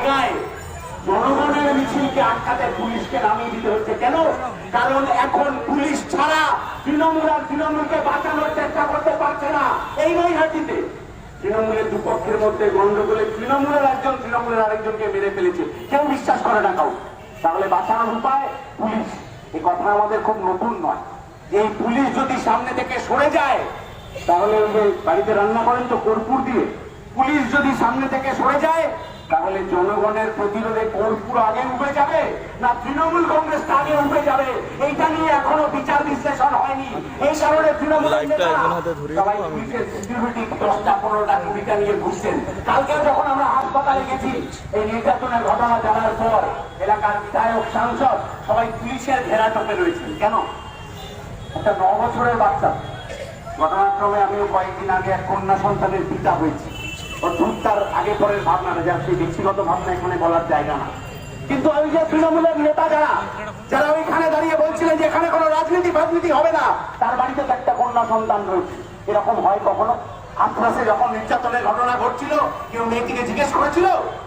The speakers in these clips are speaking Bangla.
জায়গায় জনগণের মিছিলকে আটকাতে পুলিশকে নামিয়ে দিতে হচ্ছে। কেন? কারণ এখন পুলিশ ছাড়া তৃণমূল আর তৃণমূলকে বাঁচানোর চেষ্টা করতে পারছে না। এই নৈহাটিতে তৃণমূলের দুপক্ষের মধ্যে গন্ডগোলে তৃণমূলের একজন তৃণমূলের আরেকজনকে মেরে ফেলেছে, কেউ বিশ্বাস করে না কাউ। তাহলে বাঁচানোর উপায় পুলিশ। এই কথা আমাদের খুব নতুন নয়। এই পুলিশ যদি সামনে থেকে সরে যায়, তাহলে ওই যে বাড়িতে রান্না করেন তো কর্পূর দিয়ে, পুলিশ যদি সামনে থেকে সরে যায়, তাহলে জনগণের প্রতিরোধে কর্পূর আগে উঠে যাবে না তৃণমূল কংগ্রেসটা আগে উঠে যাবে, এইটা নিয়ে এখনো বিচার বিশ্লেষণ হয়নি। এই কারণে তৃণমূলের সবাই পুলিশের সিকিউরিটি 10টা-15টা ভূমিকা নিয়ে ঘুরছেন। কালকে যখন আমরা হাসপাতালে গেছি এই নির্যাতনের ঘটনা জানার পর, এলাকার বিধায়ক, সাংসদ সবাই পুলিশের ঘেরাটোপে রয়েছেন। কেন? একটা 9 বছরের বাচ্চা, ঘটনাক্রমে আমিও কয়েকদিন আগে এক কন্যা সন্তানের পিতা হয়েছি। ওর দুধটার আগে পরের ভাবনা না, যার সেই ব্যক্তিগত ভাবনা এখানে বলার জায়গা না। কিন্তু ওই যে তৃণমূলের নেতা যারা ওইখানে দাঁড়িয়ে বলছিলেন যে এখানে কোনো রাজনীতি হবে না, তার বাড়িতে তো একটা কন্যা সন্তান রয়েছে। এরকম হয় কখনো? আত্রাসে যখন নির্যাতনের ঘটনা ঘটছিল, কেউ মেয়েটিকে জিজ্ঞেস করেছিল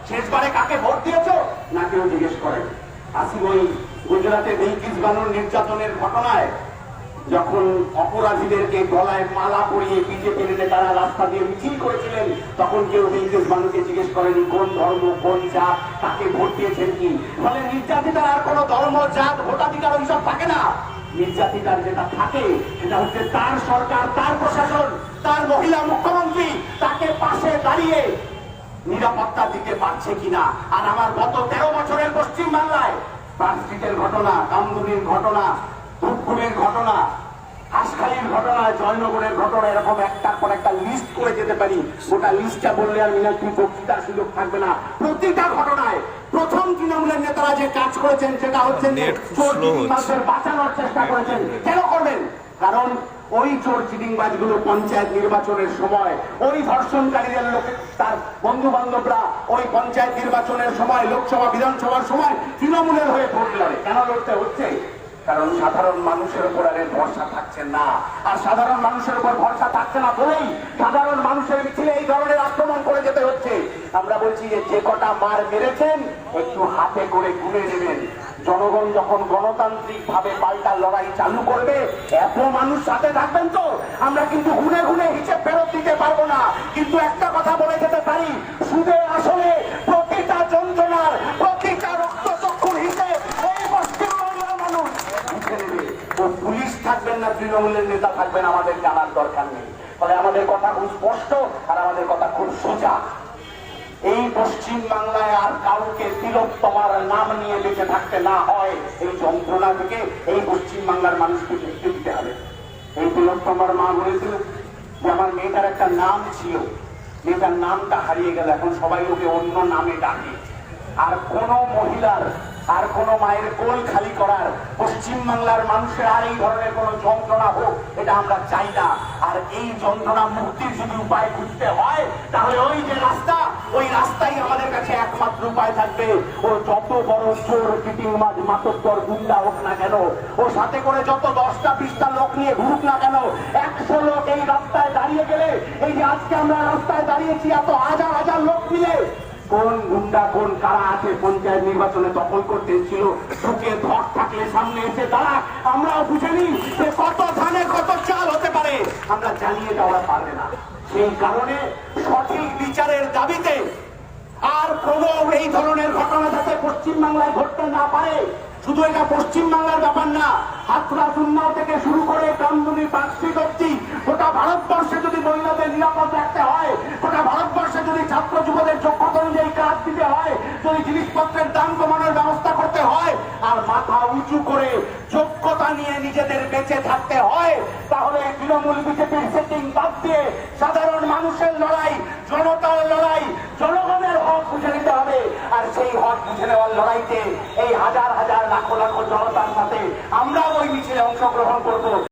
শেষবারে কাকে ভোট দিয়েছ? না, কেউ জিজ্ঞেস করে। আসি ওই গুজরাটে বিলকিস বানুর নির্যাতনের ঘটনায় যখন অপরাধীদেরকে গলায় মালা পরিয়ে বিজেপি নেতারা রাস্তা দিয়ে মিছিল করেছিলেন, তখন কেউ বিলকিস বানুকে জিজ্ঞেস করেনি কোন ধর্ম, কোন জাত, তাকে ভোট দিয়েছেন কি। ফলে নির্যাতিতার আর কোন ধর্ম, জাত, ভোটাধিকার ওইসব থাকে না। নির্যাতিতার যেটা থাকে সেটা হচ্ছে তার সরকার, তার প্রশাসন, তার মহিলা মুখ্যমন্ত্রী তাকে পাশে দাঁড়িয়ে নিরাপত্তা দিতে পারছে কিনা। আর আমার গত 13 বছরের পশ্চিম বাংলায় পার্কস্ট্রিটের ঘটনা, কামদুনির ঘটনা, ধূপগুড়ির ঘটনা, হাঁসখালির ঘটনা, জয়নগরের ঘটনা, এরকম একটার পর একটা লিস্ট করে যেতে পারি। গোটা লিস্টটা বললে আর মিনাক্ষী বক্তৃতার সুযোগ থাকবে না। প্রতিটা ঘটনায় প্রথম তৃণমূলের নেতারা যে কাজ করেছেন সেটা হচ্ছে মানুষের বাঁচানোর চেষ্টা করেছেন। কেন করবেন? কারণ ওই চোর চিটিংবাজগুলো পঞ্চায়েত নির্বাচনের সময়, ওই ধর্ষণকারীদের লোক, তার বন্ধু বান্ধবরা ওই পঞ্চায়েত নির্বাচনের সময়, লোকসভা বিধানসভার সময় তৃণমূলের হয়ে ভোট লড়ে। কেন লড়তে হচ্ছে? কারণ সাধারণ মানুষের উপর আর ভরসা থাকছে না। আর সাধারণ মানুষের উপর ভরসা থাকছে না বলেই সাধারণ মানুষের মিছিলে এই ধরনের আক্রমণ করে যেতে হচ্ছে। আমরা বলছি যে কটা মার মেরেছেন একটু হাতে করে গুনে নেবেন। জনগণ যখন গণতান্ত্রিক ভাবে পাল্টা লড়াই চালু করবে, এত মানুষ সাথে থাকবেন তো আমরা কিন্তু গুনে গুনে হিসেব ফেরত দিতে পারবো না। কিন্তু একটা কথা বলে যেতে পারি, সুদে আসলে প্রতিটা যন্ত্রণার, প্রতিটা রক্তচক্ষুর হিসেব এই পশ্চিমবঙ্গের মানুষ লিখে নেবে। ও পুলিশ থাকবেন না তৃণমূলের নেতা থাকবেন আমাদের জানার দরকার নেই। ফলে আমাদের কথা খুব স্পষ্ট আর আমাদের কথা খুব সোজা। এই পশ্চিম বাংলায় আর কাউকে তিলোত্তমার নাম নিয়ে বেঁচে থাকতে না হয়, এই যন্ত্রণা থেকে এই পশ্চিম বাংলার মানুষকে মুক্তি দিতে হবে। এই তিলোত্তমার মা বলেছিল যে আমার মেয়েটার একটা নাম ছিল, মেয়েটার নামটা হারিয়ে গেল, এখন সবাই ওকে অন্য নামে ডাকে। আর কোন মহিলার আর কোন মায়ের কোল খালি করার পশ্চিম বাংলার মানুষের আর এই ধরনের কোন যন্ত্রণা হোক, এটা আমরা চাই না। আর এই যন্ত্রণা মুক্তির যদি উপায় খুঁজতে হয়, তাহলে ওই যে রাস্তা, ওই রাস্তাই আমাদের কাছে একমাত্র উপায় থাকবে। ও যত বড় চোর, চিটিংবাজ, মাতব্বর, গুন্ডা হোক না কেন, ও সাথে করে যত 10টা-20টা লোক নিয়ে ঘুরুক না কেন, 100 লোক এই রাস্তায় দাঁড়িয়ে গেলে, এই যে আজকে আমরা রাস্তায় দাঁড়িয়েছি এত হাজার হাজার লোক মিলে, কোন গুন্ডা কোন কারা আছে পঞ্চায়েত নির্বাচনে দখল করতে ছিল, ঢুকে ধর থাকলে সামনে এসে দাঁড়া। আমরাও বুঝে নিই যে কত ধানে কত চাল হতে পারে, আমরা জানিয়ে দেওয়া পারবে না। সেই কারণে সঠিক বিচারের দাবিতে আর কোন এই ধরনের ঘটনা যাতে পশ্চিম বাংলায় ঘটতে না পারে। শুধু এটা পশ্চিম বাংলার ব্যাপার না, হাতরাস উন্নাও থেকে শুরু করে কামদুনি, পার্কস্ট্রিট অবধি গোটা ভারতবর্ষে যদি মহিলাদের নিরাপদ রাখতে হয়, গোটা ভারতবর্ষে যদি ছাত্র যুবদের যোগ্যতা অনুযায়ী কাজ দিতে হয়, যদি জিনিসপত্রের দাম কমানোর ব্যবস্থা করতে হয়, আর মাথা উঁচু করে যোগ্যতা নিয়ে নিজেদের বেঁচে থাকতে হয়, তাহলে তৃণমূল বিজেপির সেটিং বাদ দিয়ে সাধারণ মানুষের লড়াই, জনতার লড়াই, জনগণের হক বুঝে নিতে হবে। আর সেই হক বুঝে নেওয়ার লড়াইতে এই হাজার হাজার লাখো লাখো জনতার সাথে আমরা ওই মিছিলে অংশগ্রহণ করবো।